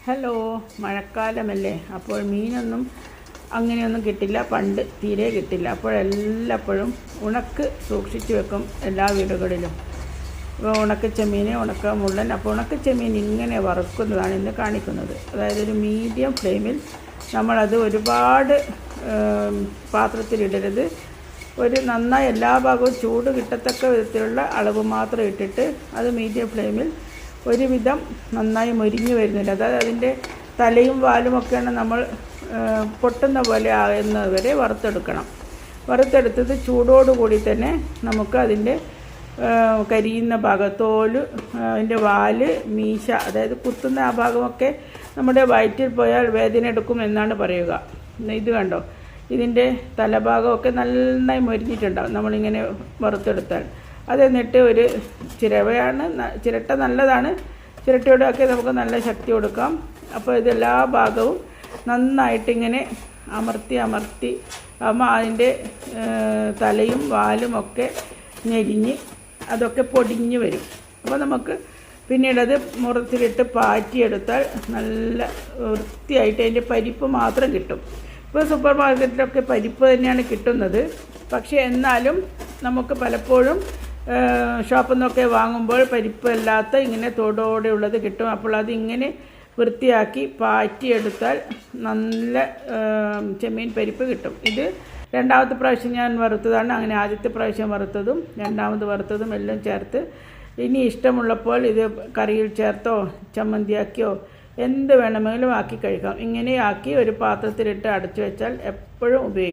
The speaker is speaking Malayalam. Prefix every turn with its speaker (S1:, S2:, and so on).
S1: ഹലോ, മഴക്കാലമല്ലേ, അപ്പോൾ മീനൊന്നും അങ്ങനെയൊന്നും കിട്ടില്ല. പണ്ട് തീരെ കിട്ടില്ല. അപ്പോഴെല്ലാപ്പോഴും ഉണക്ക് സൂക്ഷിച്ചു വെക്കും എല്ലാ വീടുകളിലും. ഇപ്പോൾ ഉണക്കച്ചെമ്മീൻ, ഉണക്കമുള്ളൻ. അപ്പോൾ ഉണക്കച്ചെമ്മീൻ ഇങ്ങനെ വറുക്കുന്നതാണ് ഇന്ന് കാണിക്കുന്നത്. അതായത് ഒരു മീഡിയം ഫ്ലെയിമിൽ നമ്മളത് ഒരുപാട് പാത്രത്തിലിടരുത്. ഒരു നന്നായി എല്ലാ ഭാഗവും ചൂട് കിട്ടത്തക്ക വിധത്തിലുള്ള അളവ് മാത്രം ഇട്ടിട്ട് അത് മീഡിയം ഫ്ലെയിമിൽ ഒരുവിധം നന്നായി മൊരിഞ്ഞ് വരുന്നില്ല. അതായത് അതിൻ്റെ തലയും വാലുമൊക്കെയാണ് നമ്മൾ പൊട്ടുന്ന പോലെ ആകുന്നത് വരെ വറുത്തെടുക്കണം. വറുത്തെടുത്തത് ചൂടോടുകൂടി തന്നെ നമുക്ക് അതിൻ്റെ കരിയുന്ന ഭാഗം, തോല്, അതിൻ്റെ വാല്, മീശ, അതായത് കുത്തുന്ന ആ ഭാഗമൊക്കെ നമ്മുടെ വയറ്റിൽ പോയാൽ വേദന എടുക്കും എന്നാണ് പറയുക. ഇത് കണ്ടോ, ഇതിൻ്റെ തലഭാഗമൊക്കെ നന്നായി മൊരിഞ്ഞിട്ടുണ്ടാവും നമ്മളിങ്ങനെ വറുത്തെടുത്താൽ. അത് എന്നിട്ട് ഒരു ചിരട്ട നല്ലതാണ്. ചിരട്ടയോടെയൊക്കെ നമുക്ക് നല്ല ശക്തി കൊടുക്കാം. അപ്പോൾ ഇതെല്ലാ ഭാഗവും നന്നായിട്ടിങ്ങനെ അമർത്തി അതിൻ്റെ തലയും വാലും ഒക്കെ ഞെരിഞ്ഞ് അതൊക്കെ പൊടിഞ്ഞ് വരും. അപ്പോൾ നമുക്ക് പിന്നീടത് മുറത്തിലിട്ട് പാറ്റിയെടുത്താൽ നല്ല വൃത്തിയായിട്ട് അതിൻ്റെ പരിപ്പ് മാത്രം കിട്ടും. ഇപ്പോൾ സൂപ്പർ മാർക്കറ്റിലൊക്കെ പരിപ്പ് തന്നെയാണ് കിട്ടുന്നത്. പക്ഷേ എന്നാലും നമുക്ക് പലപ്പോഴും ഷോപ്പിൽ നിന്നൊക്കെ വാങ്ങുമ്പോൾ പരിപ്പല്ലാത്ത ഇങ്ങനെ തോടോടെ ഉള്ളത് കിട്ടും. അപ്പോൾ അതിങ്ങനെ വൃത്തിയാക്കി പാറ്റിയെടുത്താൽ നല്ല ചെമ്മീൻ പരിപ്പ് കിട്ടും. ഇത് രണ്ടാമത്തെ പ്രാവശ്യം ഞാൻ വറുത്തതാണ്. അങ്ങനെ ആദ്യത്തെ പ്രാവശ്യം വറുത്തതും രണ്ടാമത് വറുത്തതും എല്ലാം ചേർത്ത് ഇനി ഇഷ്ടമുള്ളപ്പോൾ ഇത് കറിയിൽ ചേർത്തോ ചമ്മന്തിയാക്കിയോ എന്ത് വേണമെങ്കിലും ആക്കി കഴിക്കാം. ഇങ്ങനെ ആക്കി ഒരു പാത്രത്തിലിട്ട് അടച്ചു വെച്ചാൽ എപ്പോഴും ഉപയോഗിക്കാം.